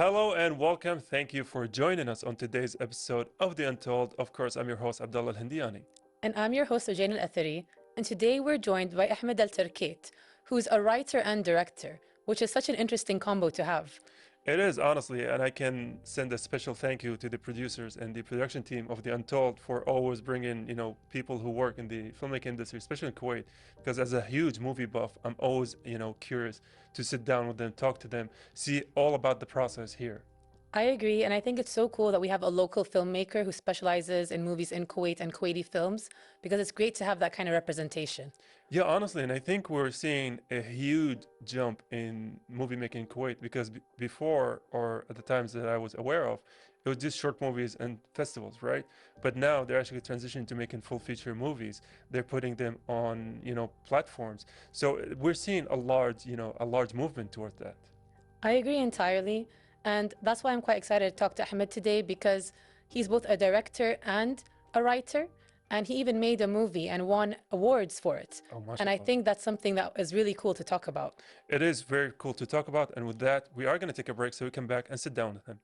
Hello and welcome. Thank you for joining us on today's episode of The Untold. Of course, I'm your host, Abdullah Al-Hindiani. And I'm your host, Jane Al-Athari, and today we're joined by Ahmed Alterkait, who's a writer and director, which is such an interesting combo to have. It is, honestly, and I can send a special thank you to the producers and the production team of The Untold for always bringing, people who work in the filmmaking industry, especially in Kuwait, because as a huge movie buff, I'm always, curious to sit down with them, talk to them, see all about the process here. I agree, and I think it's so cool that we have a local filmmaker who specializes in movies in Kuwait and Kuwaiti films, because it's great to have that kind of representation. Yeah, honestly, and I think we're seeing a huge jump in movie making in Kuwait because before, or at the times that I was aware of, it was just short movies and festivals, right? But now they're actually transitioning to making full feature movies. They're putting them on, platforms. So we're seeing a large movement toward that. I agree entirely, and that's why I'm quite excited to talk to Ahmed today, because he's both a director and a writer, and he even made a movie and won awards for it. Oh, And I mashallah. think that's something that is really cool to talk about. It is very cool to talk about. And with that, we are going to take a break so we come back and sit down with him.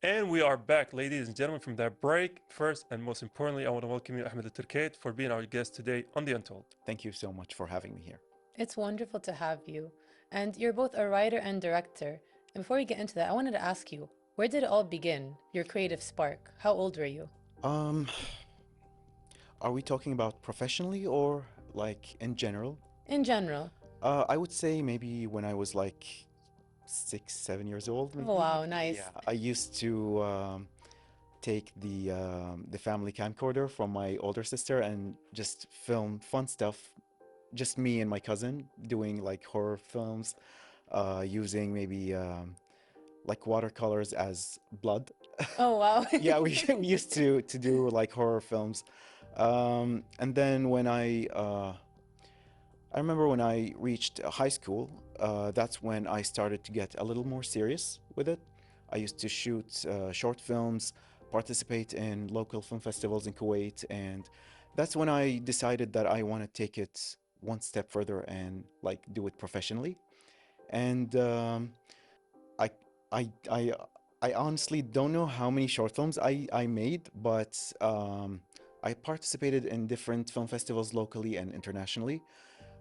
And we are back, ladies and gentlemen, from that break. First and most importantly, I want to welcome you, Ahmed Alterkait, for being our guest today on The Untold. Thank you so much for having me here. It's wonderful to have you. And you're both a writer and director. And before we get into that, I wanted to ask you, where did it all begin? Your creative spark. How old were you? Um, are we talking about professionally or like in general? In general. I would say maybe when I was like 6, 7 years old, maybe. Oh, wow, nice. Yeah, I used to take the family camcorder from my older sister and just film fun stuff. Just me and my cousin doing like horror films, using maybe like watercolors as blood. Oh, wow. Yeah, we used to do like horror films. And then I remember when I reached high school, that's when I started to get a little more serious with it. I used to shoot short films, participate in local film festivals in Kuwait, and that's when I decided that I want to take it one step further and like do it professionally. And I I I I honestly don't know how many short films I made, but I participated in different film festivals locally and internationally.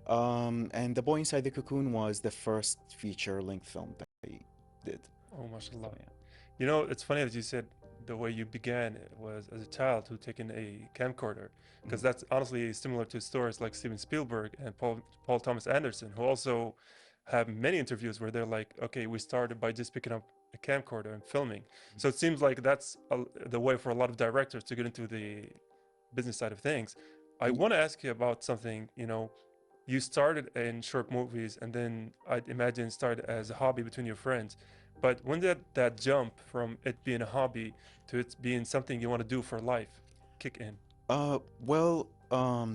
And The Boy Inside the Cocoon was the first feature-length film that I did. Oh, mashallah. So yeah. It's funny that you said the way you began it was as a child who taken a camcorder, because Mhm. that's honestly similar to stories like Steven Spielberg and Paul Thomas Anderson, who also have many interviews where they're like, okay, we started by just picking up a camcorder and filming. So it seems like that's the way for a lot of directors to get into the business side of things. I Y- want to ask you about something, you started in short movies and then I'd imagine started as a hobby between your friends. But when did that jump from it being a hobby to it being something you want to do for life kick in?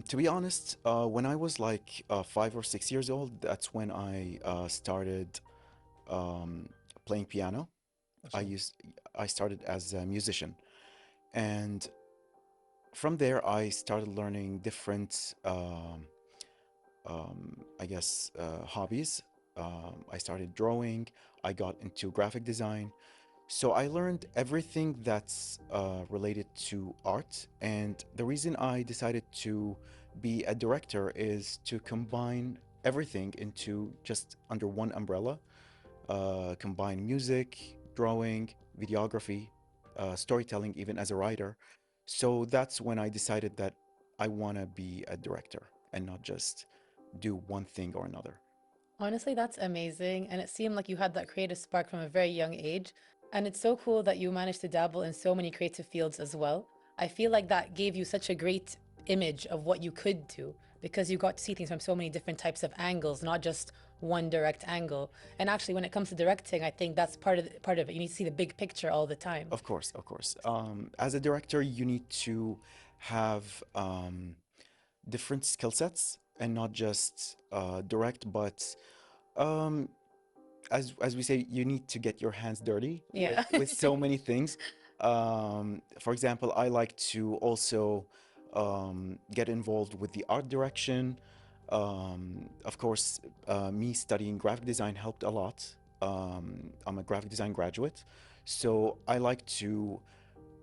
to be honest, when I was like 5 or 6 years old, that's when I started um, playing piano. I Mashallah. used I started as a musician, and from there I started learning different I guess hobbies. I started drawing. I got into graphic design. So I learned everything that's related to art. And the reason I decided to be a director is to combine everything into just under one umbrella. Combine music, drawing, videography, storytelling, even as a writer. So that's when I decided that I want to be a director and not just do one thing or another. Honestly, that's amazing. And it seemed like you had that creative spark from a very young age. And it's so cool that you managed to dabble in so many creative fields as well. I feel like that gave you such a great image of what you could do, because you got to see things from so many different types of angles, not just one direct angle. And actually, when it comes to directing, I think that's part of it. You need to see the big picture all the time. Of course, of course. As a director, you need to have different skill sets and not just direct, but um, as we say, you need to get your hands dirty Yeah. with so many things. For example, I like to also get involved with the art direction. Of course, me studying graphic design helped a lot I'm a graphic design graduate, so I like to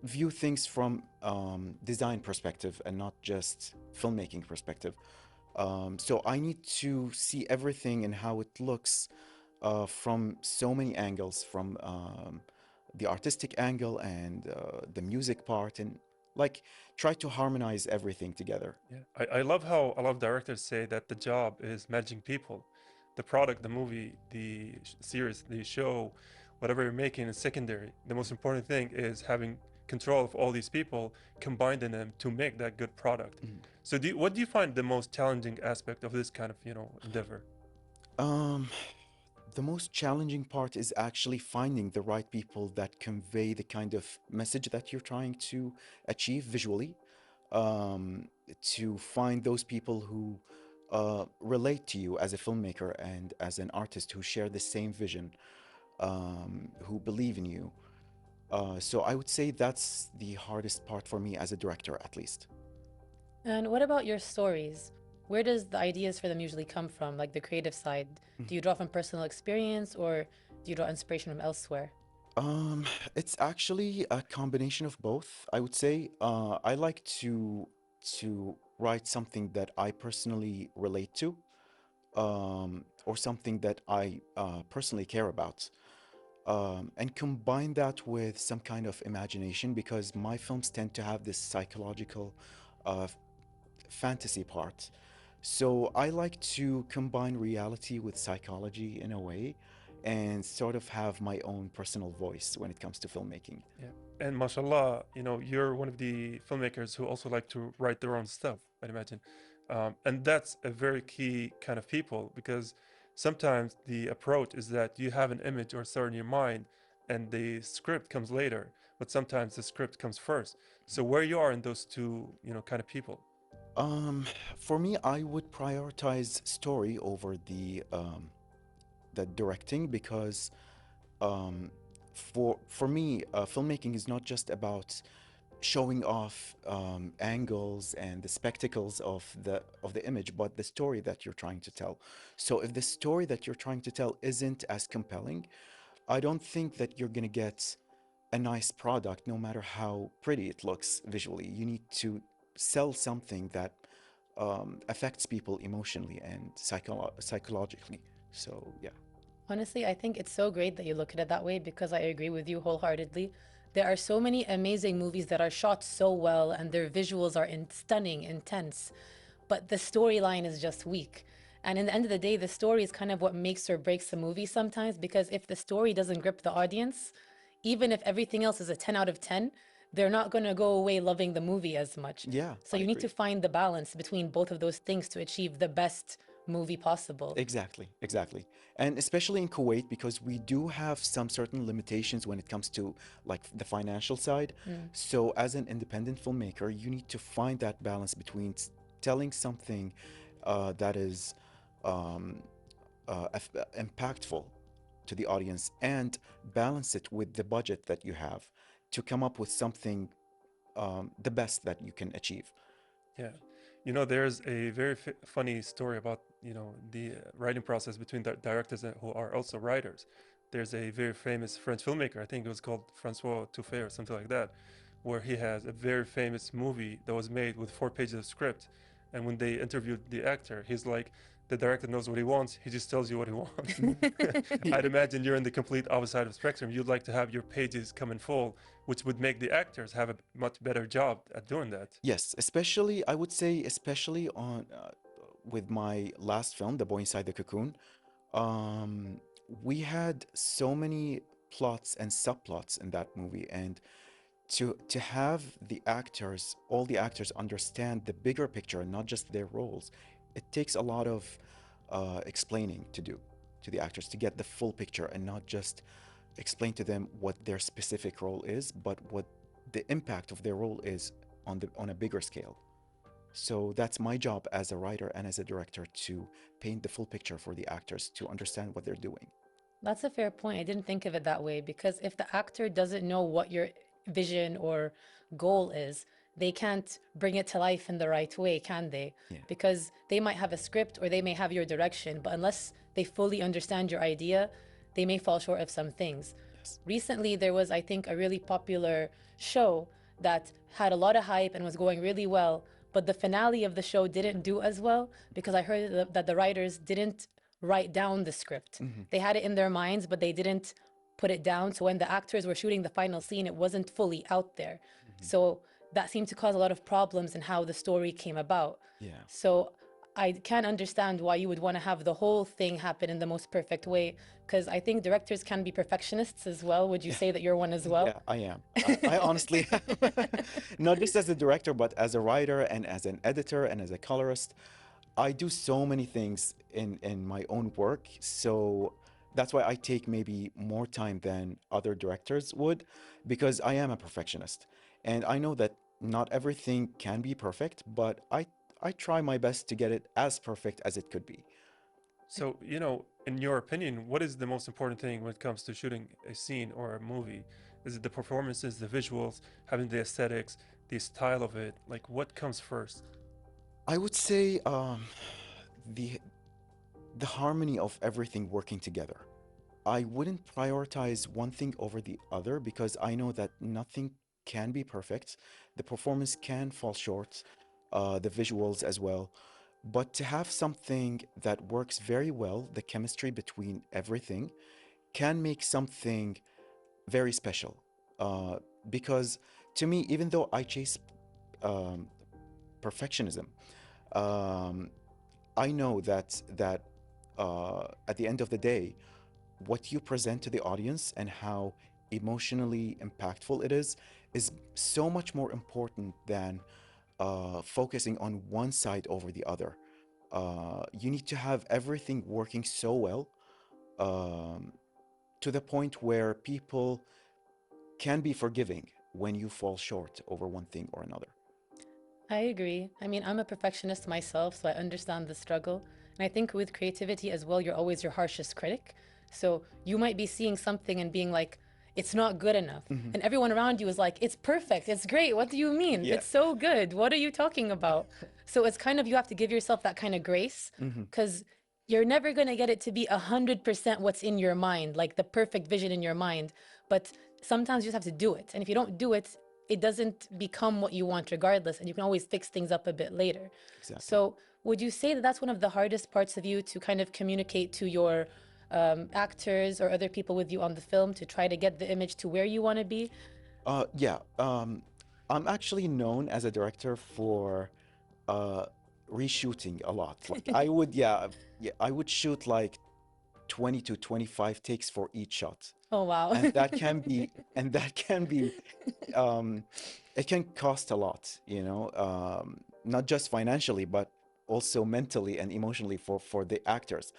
view things from design perspective and not just filmmaking perspective. So I need to see everything and how it looks from so many angles, from the artistic angle and the music part, and like try to harmonize everything together. Yeah, I love how a lot of directors say that the job is managing people. The product, the movie, the series, the show, whatever you're making is secondary. The most important thing is having control of all these people, combining them to make that good product. Mhm. So, what do you find the most challenging aspect of this kind of, endeavor? Um, the most challenging part is actually finding the right people that convey the kind of message that you're trying to achieve visually. To find those people who relate to you as a filmmaker and as an artist, who share the same vision, who believe in you. So I would say that's the hardest part for me as a director, at least. And what about your stories? Where does the ideas for them usually come from, like the creative side? Do you draw from personal experience or do you draw inspiration from elsewhere? Um, it's actually a combination of both, I would say. I like to write something that I personally relate to, or something that I personally care about, and combine that with some kind of imagination because my films tend to have this psychological uh, fantasy part. So I like to combine reality with psychology in a way and sort of have my own personal voice when it comes to filmmaking. Yeah. And mashallah, you're one of the filmmakers who also like to write their own stuff, I'd imagine. And that's a very key kind of people because sometimes the approach is that you have an image or story in your mind and the script comes later, but sometimes the script comes first. So where you are in those two, kind of people. Um, for me, I would prioritize story over the directing because um, for me, filmmaking is not just about showing off angles and the spectacles of the image, but the story that you're trying to tell. So if the story that you're trying to tell isn't as compelling, I don't think that you're gonna get a nice product, no matter how pretty it looks visually. You need to sell something that affects people emotionally and psychologically. So yeah. Honestly, I think it's so great that you look at it that way because I agree with you wholeheartedly. There are so many amazing movies that are shot so well and their visuals are stunning, intense, but the storyline is just weak. And in the end of the day, the story is kind of what makes or breaks a movie sometimes because if the story doesn't grip the audience, even if everything else is a 10 out of 10, they're not going to go away loving the movie as much. Yeah, So I you need to agree. find the balance between both of those things to achieve the best movie possible. Exactly, exactly. And especially in Kuwait, because we do have some certain limitations when it comes to like the financial side. Mm. So as an independent filmmaker, you need to find that balance between telling something that is um, impactful to the audience and balance it with the budget that you have to come up with something the best that you can achieve. Yeah. There's a very funny story about, the writing process between the directors who are also writers. There's a very famous French filmmaker, I think it was called Francois Touffet or something like that, where he has a very famous movie that was made with 4 pages of script. And when they interviewed the actor, he's like, the director knows what he wants, he just tells you what he wants. I'd imagine you're in the complete opposite side of the spectrum. You'd like to have your pages come in full, which would make the actors have a much better job at doing that. Yes, especially I would say, especially on with my last film, The Boy Inside the Cocoon. Um, we had so many plots and subplots in that movie, and to have all the actors understand the bigger picture and not just their roles, it takes a lot of explaining to do to the actors to get the full picture and not just explain to them what their specific role is, but what the impact of their role is on a bigger scale. So that's my job as a writer and as a director to paint the full picture for the actors to understand what they're doing. That's a fair point. I didn't think of it that way because if the actor doesn't know what your vision or goal is, they can't bring it to life in the right way, can they? Yeah. Because they might have a script or they may have your direction, but unless they fully understand your idea, they may fall short of some things. Yes. Recently, there was, I think, a really popular show that had a lot of hype and was going really well, but the finale of the show didn't do as well because I heard that the writers didn't write down the script. They had it in their minds, but they didn't put it down. So when the actors were shooting the final scene, it wasn't fully out there. So that seemed to cause a lot of problems in how the story came about. Yeah. So I can understand why you would want to have the whole thing happen in the most perfect way, because I think directors can be perfectionists as well. Would you say that you're one as well? Yeah, I am. I honestly am. Not just as a director, but as a writer and as an editor and as a colorist. I do so many things in my own work. So that's why I take maybe more time than other directors would, because I am a perfectionist. And I know that not everything can be perfect, but I try my best to get it as perfect as it could be. So, in your opinion, what is the most important thing when it comes to shooting a scene or a movie? Is it the performances, the visuals, having the aesthetics, the style of it? Like, what comes first? I would say the the harmony of everything working together. I wouldn't prioritize one thing over the other because I know that nothing can be perfect. The performance can fall short, the visuals as well. But to have something that works very well, the chemistry between everything can make something very special. Uh, because to me, even though I chase um, perfectionism, um, I know that at the end of the day, what you present to the audience and how emotionally impactful it is so much more important than focusing on one side over the other. You need to have everything working so well um, to the point where people can be forgiving when you fall short over one thing or another. I agree. I mean, I'm a perfectionist myself, so I understand the struggle. And I think with creativity as well, you're always your harshest critic. So you might be seeing something and being like, it's not good enough. Mhm. And everyone around you is like, it's perfect. It's great. What do you mean? Yeah. It's so good. What are you talking about? So it's kind of, you have to give yourself that kind of grace Mhm. because you're never going to get it to be 100% what's in your mind, like the perfect vision in your mind. But sometimes you just have to do it. And if you don't do it, it doesn't become what you want regardless, and you can always fix things up a bit later. Exactly. So would you say that that's one of the hardest parts of you to kind of communicate to your actors or other people with you on the film to try to get the image to where you want to be? Yeah. I'm actually known as a director for uh, reshooting a lot. Like I would, yeah, I would shoot like 20 to 25 takes for each shot. Oh, wow. And that can be, um, it can cost a lot, not just financially, but also mentally and emotionally for the actors.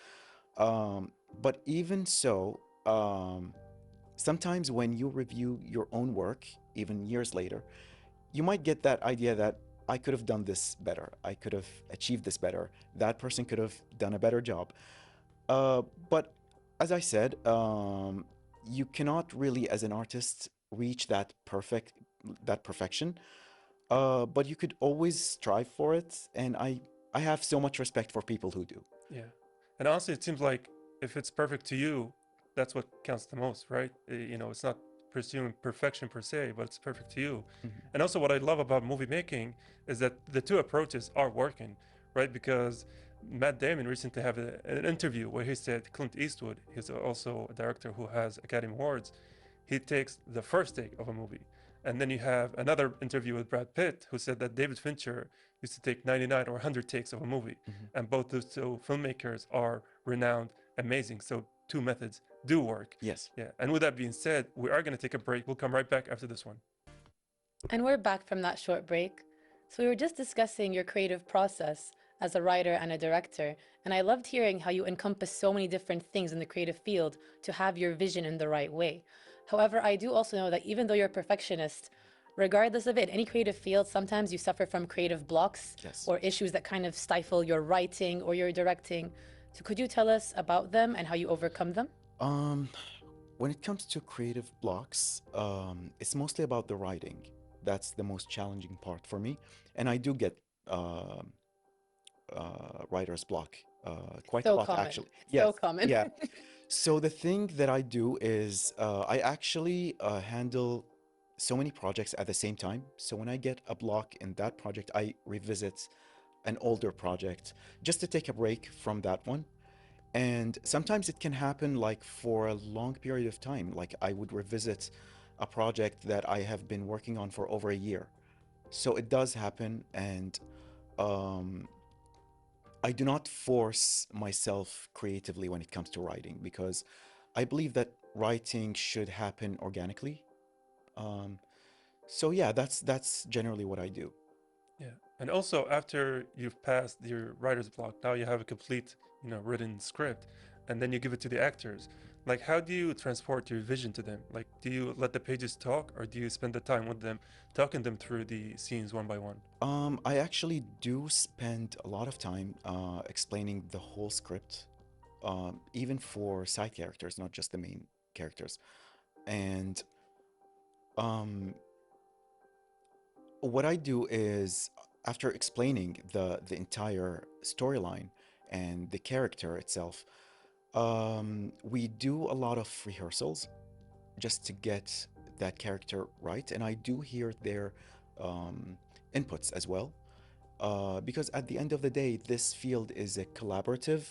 But even so, sometimes when you review your own work, even years later, you might get that idea that I could have done this better. I could have achieved this better. That person could have done a better job. But as I said, you cannot really, as an artist, reach that perfection. But you could always strive for it, and I have so much respect for people who do. Yeah. And honestly, it seems like if it's perfect to you, that's what counts the most, right? It's not pursuing perfection per se, but it's perfect to you. Mhm. And also, what I love about movie making is that the two approaches are working, right? Because Matt Damon recently had an interview where he said Clint Eastwood, he's also a director who has Academy Awards, he takes the first take of a movie. And then you have another interview with Brad Pitt, who said that David Fincher used to take 99 or 100 takes of a movie. Mhm. And both those two filmmakers are renowned, amazing. So two methods do work. Yes. Yeah. And with that being said, we are going to take a break. We'll come right back after this one. And we're back from that short break. So we were just discussing your creative process as a writer and a director, and I loved hearing how you encompass so many different things in the creative field to have your vision in the right way. However, I do also know that even though you're a perfectionist, regardless of it, in any creative field, sometimes you suffer from creative blocks Yes. or issues that kind of stifle your writing or your directing. So could you tell us about them and how you overcome them? Um, when it comes to creative blocks, it's mostly about the writing. That's the most challenging part for me, and I do get writer's block quite a So lot, common. actually. So Yes, common. yeah. So the thing that I do is I actually handle so many projects at the same time. So when I get a block in that project, I revisit an older project just to take a break from that one. And sometimes it can happen like for a long period of time. Like I would revisit a project that I have been working on for over a year. So it does happen, and um, I do not force myself creatively when it comes to writing because I believe that writing should happen organically. Um, so yeah, that's generally what I do. Yeah. And also after you've passed your writer's block, now you have a complete, written script, and then you give it to the actors. Like, how do you transport your vision to them? Like, do you let the pages talk, or do you spend the time with them, talking them through the scenes one by one? I actually do spend a lot of time explaining the whole script, even for side characters, not just the main characters. And um, what I do is, after explaining the entire storyline and the character itself, we do a lot of rehearsals just to get that character right, and I do hear their um, inputs as well. Because at the end of the day, this field is a collaborative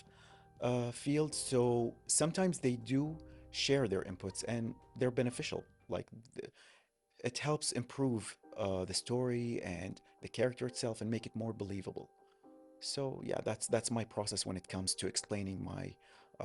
field, so sometimes they do share their inputs and they're beneficial. Like it helps improve the story and the character itself and make it more believable. So yeah, that's my process when it comes to explaining my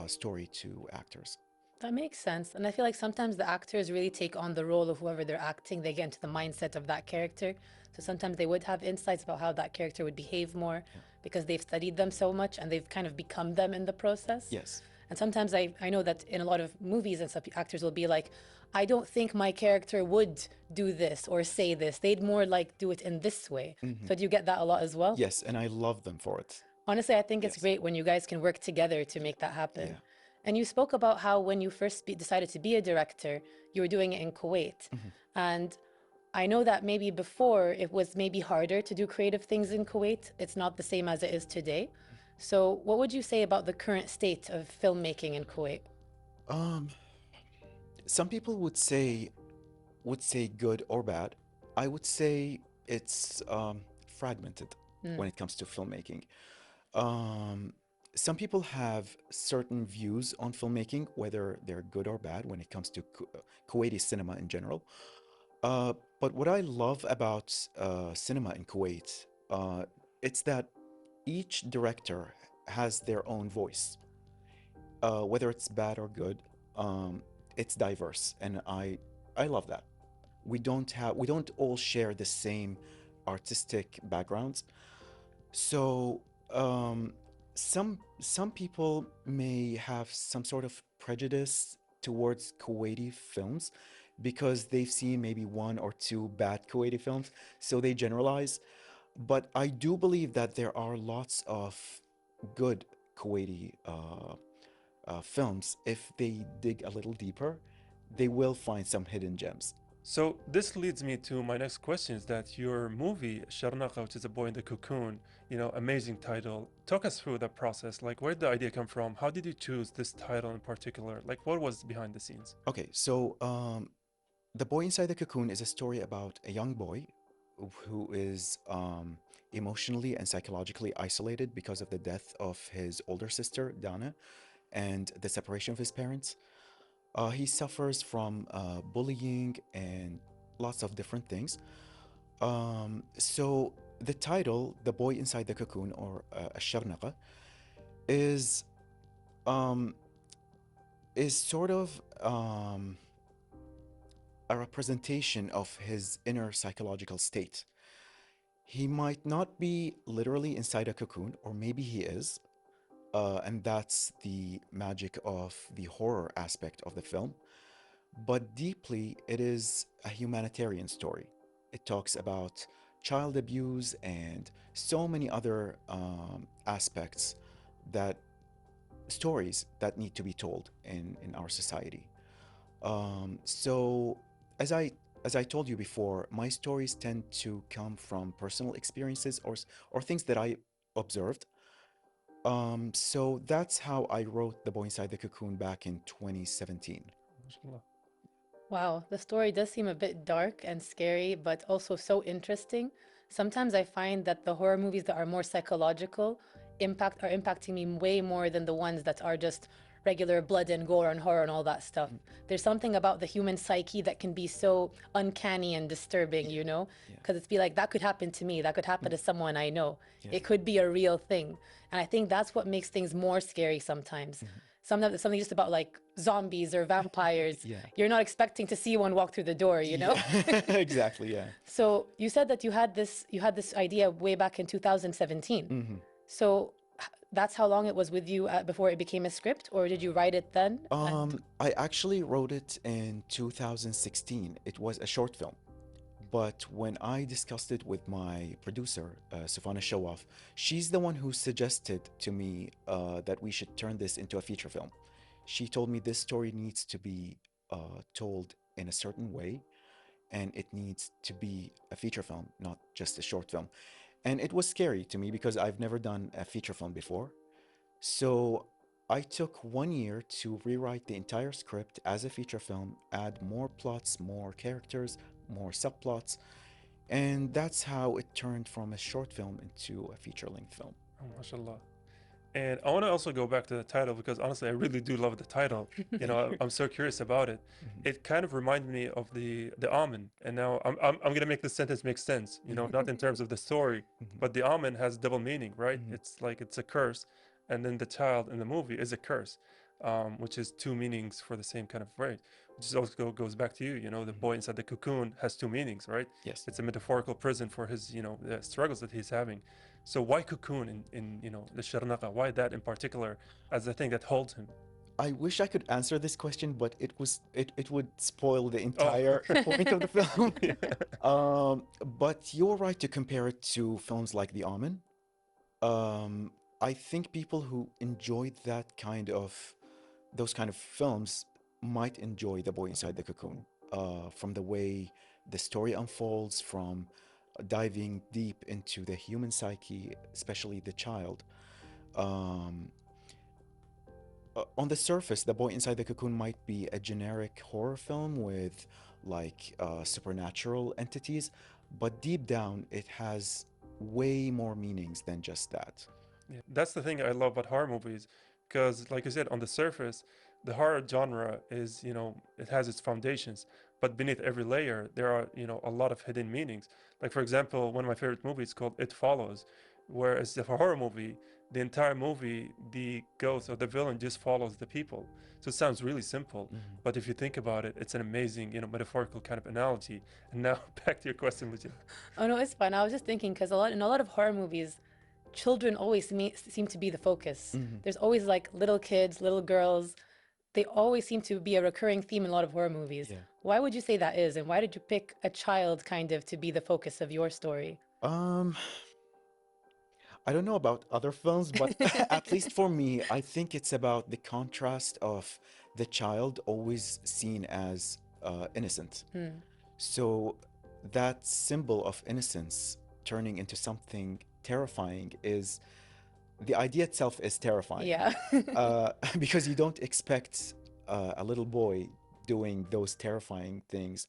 story to actors. That makes sense. And I feel like sometimes the actors really take on the role of whoever they're acting. They get into the mindset of that character. So sometimes they would have insights about how that character would behave more Yeah. because they've studied them so much and they've kind of become them in the process. Yes. And sometimes I know that in a lot of movies and stuff, actors will be like, I don't think my character would do this or say this. They'd more like do it in this way. Hmm. So do you get that a lot as well? Yes, and I love them for it. Honestly, I think it's Yes. great when you guys can work together to make that happen. Yeah. And you spoke about how when you first decided to be a director, you were doing it in Kuwait. Hmm. And I know that maybe before it was maybe harder to do creative things in Kuwait. It's not the same as it is today. So, what would you say about the current state of filmmaking in Kuwait? Um, some people would say good or bad. I would say it's fragmented Mm. when it comes to filmmaking. Um, some people have certain views on filmmaking, whether they're good or bad, when it comes to Kuwaiti cinema in general. Uh, but what I love about cinema in Kuwait, it's that each director has their own voice. Whether it's bad or good, um, it's diverse, and I love that. We don't all share the same artistic backgrounds. So some people may have some sort of prejudice towards Kuwaiti films because they've seen maybe one or two bad Kuwaiti films, so they generalize. But I do believe that there are lots of good Kuwaiti films. If they dig a little deeper, they will find some hidden gems. So this leads me to my next question: is that your movie Sharnaqa, which is a boy in the cocoon, amazing title. Talk us through that process. Like, where did the idea come from? How did you choose this title in particular? Like, what was behind the scenes? Okay, so The Boy Inside the Cocoon is a story about a young boy who is emotionally and psychologically isolated because of the death of his older sister, Dana, and the separation of his parents. He suffers from bullying and lots of different things. So the title, The Boy Inside the Cocoon, or Asharnaqa, is um, is sort of a representation of his inner psychological state. He might not be literally inside a cocoon, or maybe he is, and that's the magic of the horror aspect of the film. But deeply, it is a humanitarian story. It talks about child abuse and so many other aspects, that stories that need to be told in our society. So as I told you before, my stories tend to come from personal experiences or things that I observed. So that's how I wrote The Boy Inside the Cocoon back in 2017. MashaAllah. Wow, the story does seem a bit dark and scary, but also so interesting. Sometimes I find that the horror movies that are more psychological are impacting me way more than the ones that are just regular blood and gore and horror and all that stuff. There's something about the human psyche that can be so uncanny and disturbing, you know? Yeah. Because it's be like, that could happen to me, that could happen to someone I know. Yeah. It could be a real thing. And I think that's what makes things more scary sometimes. Sometimes it's something just about like zombies or vampires. Yeah. You're not expecting to see one walk through the door, you know? Yeah. Exactly, yeah. So you said that you had this idea way back in 2017. So that's how long it was with you before it became a script, or did you write it then? I actually wrote it in 2016. It was a short film. But when I discussed it with my producer, Sufana Shawaf, she's the one who suggested to me that we should turn this into a feature film. She told me this story needs to be told in a certain way, and it needs to be a feature film, not just a short film. And it was scary to me because I've never done a feature film before. So I took 1 year to rewrite the entire script as a feature film, add more plots, more characters, more subplots, and that's how it turned from a short film into a feature-length film. Oh, mashallah. And I want to also go back to the title because honestly, I really do love the title. You know, I'm so curious about it. It kind of reminded me of the almond. And now I'm gonna make this sentence make sense. You know, not in terms of the story, but the almond has double meaning, right? It's like it's a curse, and then the child in the movie is a curse, which is two meanings for the same kind of word. Which is also goes back to you. You know, the boy inside the cocoon has two meanings, right? Yes. It's a metaphorical prison for his, you know, the struggles that he's having. So why cocoon in you know the Sharnaqa? Why that in particular as the thing that holds him? I wish I could answer this question, but it would spoil the entire point of the film. But you're right to compare it to films like The Omen. I think people who enjoyed those kind of films might enjoy The Boy Inside the Cocoon. From the way the story unfolds, from diving deep into the human psyche, especially the child. On the surface, The Boy Inside the Cocoon might be a generic horror film with like supernatural entities, but deep down, it has way more meanings than just that. Yeah, that's the thing I love about horror movies, because like you said, on the surface, the horror genre is, you know, it has its foundations, but beneath every layer, there are, you know, a lot of hidden meanings. Like for example, one of my favorite movies called It Follows, whereas if a horror movie, the entire movie, the ghost or the villain just follows the people. So it sounds really simple, but if you think about it, it's an amazing, you know, metaphorical kind of analogy. And now back to your question, Lucia. Oh no, it's fine. I was just thinking because in a lot of horror movies, children always seem to be the focus. There's always like little kids, little girls. They always seem to be a recurring theme in a lot of horror movies. Yeah. Why would you say that is? And why did you pick a child kind of to be the focus of your story? I don't know about other films, but at least for me, I think it's about the contrast of the child always seen as innocent. So that symbol of innocence turning into something terrifying is the idea itself is terrifying. Yeah. Because you don't expect a little boy doing those terrifying things.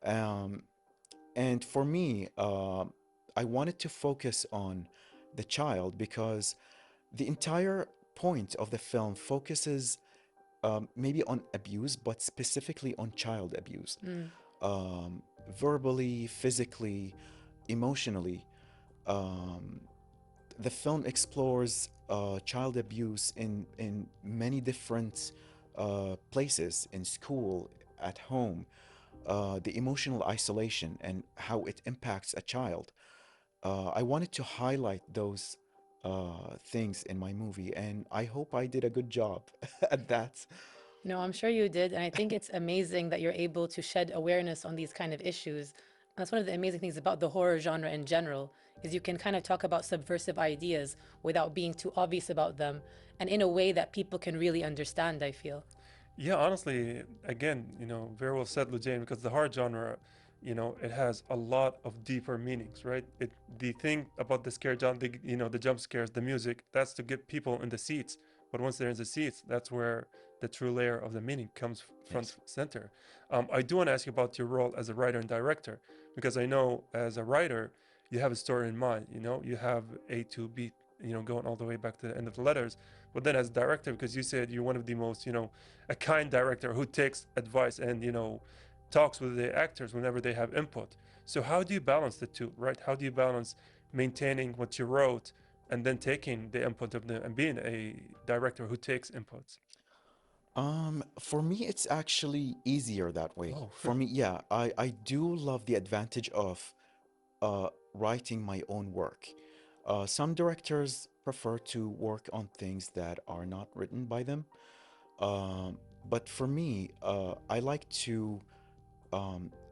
And for me, I wanted to focus on the child because the entire point of the film focuses maybe on abuse, but specifically on child abuse. Verbally, physically, emotionally. The film explores child abuse in many different places, in school, at home, the emotional isolation and how it impacts a child. I wanted to highlight those things in my movie, and I hope I did a good job at that. No, I'm sure you did. And I think it's amazing that you're able to shed awareness on these kind of issues. And that's one of the amazing things about the horror genre in general, is you can kind of talk about subversive ideas without being too obvious about them and in a way that people can really understand, I feel. Yeah, honestly, again, you know, very well said, Lujain, because the horror genre, you know, it has a lot of deeper meanings, right? The thing about the scare jump, you know, the jump scares, the music, that's to get people in the seats. But once they're in the seats, that's where the true layer of the meaning comes front center. I do want to ask you about your role as a writer and director, because I know as a writer, you have a story in mind. You know, you have A to B, you know, going all the way back to the end of the letters. But then as a director, because you said you're one of the most, you know, a kind director who takes advice and, you know, talks with the actors whenever they have input. So how do you balance the two, right? How do you balance maintaining what you wrote and then taking the input of them and being a director who takes inputs? For me, it's actually easier that way. Oh, For me, yeah, I do love the advantage of writing my own work. Some directors prefer to work on things that are not written by them. But for me, I like to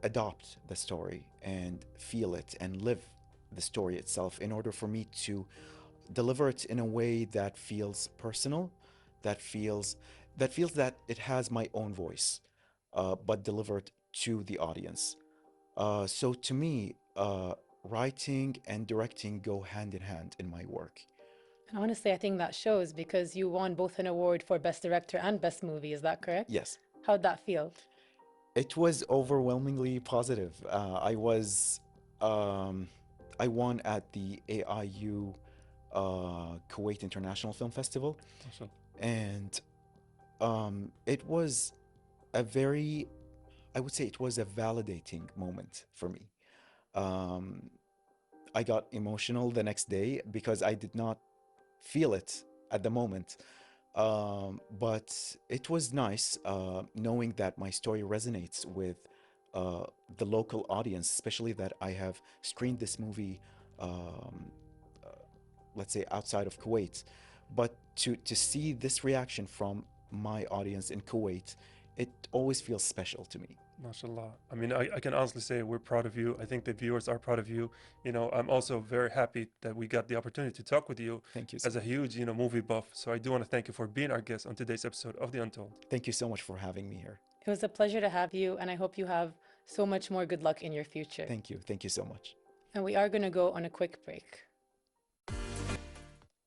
adopt the story and feel it and live the story itself in order for me to deliver it in a way that feels personal, that feels that it has my own voice, but delivered to the audience. So to me, writing and directing go hand in hand in my work. And honestly, I think that shows because you won both an award for Best Director and Best Movie. Is that correct? Yes, How'd that feel? it was overwhelmingly positive. Um, I won at the AIU Kuwait International Film Festival, awesome. and it was a very, I would say it was a validating moment for me. Um, I got emotional the next day because I did not feel it at the moment. But it was nice knowing that my story resonates with the local audience, especially that I have screened this movie, um, uh, let's say outside of Kuwait. But to see this reaction from my audience in Kuwait, it always feels special to me. MashaAllah. I mean, I can honestly say we're proud of you. I think the viewers are proud of you. You know, I'm also very happy that we got the opportunity to talk with you Thank you so as a much. huge, you know, movie buff. So I do want to thank you for being our guest on today's episode of The Untold. Thank you so much for having me here. It was a pleasure to have you, and I hope you have so much more good luck in your future. Thank you. Thank you so much. And we are going to go on a quick break.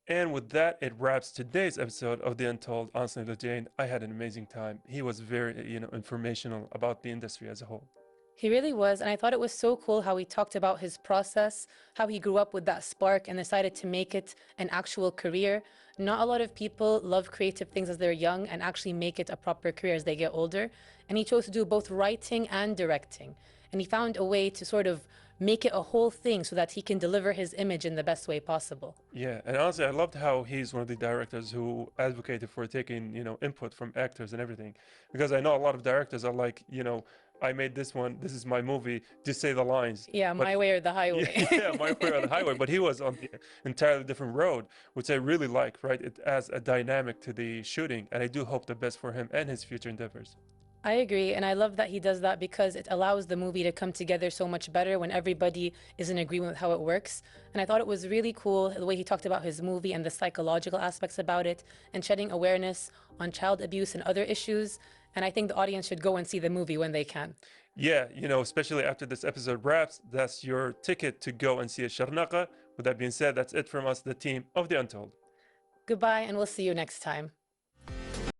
And with that, it wraps today's episode of The Untold. Honestly, Jane, I had an amazing time. He was very, you know, informational about the industry as a whole. He really was, and I thought it was so cool how he talked about his process, how he grew up with that spark and decided to make it an actual career. Not a lot of people love creative things as they're young and actually make it a proper career as they get older. And he chose to do both writing and directing. And he found a way to sort of make it a whole thing so that he can deliver his image in the best way possible. Yeah, and honestly, I loved how he's one of the directors who advocated for taking, you know, input from actors and everything. Because I know a lot of directors are like, you know, I made this one, this is my movie, just say the lines. Yeah, But my way or the highway. yeah, my way on the highway. But he was on the entirely different road, which I really like, right? It adds a dynamic to the shooting, and I do hope the best for him and his future endeavors. I agree, and I love that he does that because it allows the movie to come together so much better when everybody is in agreement with how it works. And I thought it was really cool the way he talked about his movie and the psychological aspects about it and shedding awareness on child abuse and other issues. And I think the audience should go and see the movie when they can. Yeah, you know, especially after this episode wraps, that's your ticket to go and see a Sharnaqa. With that being said, that's it from us, the team of The Untold. Goodbye, and we'll see you next time.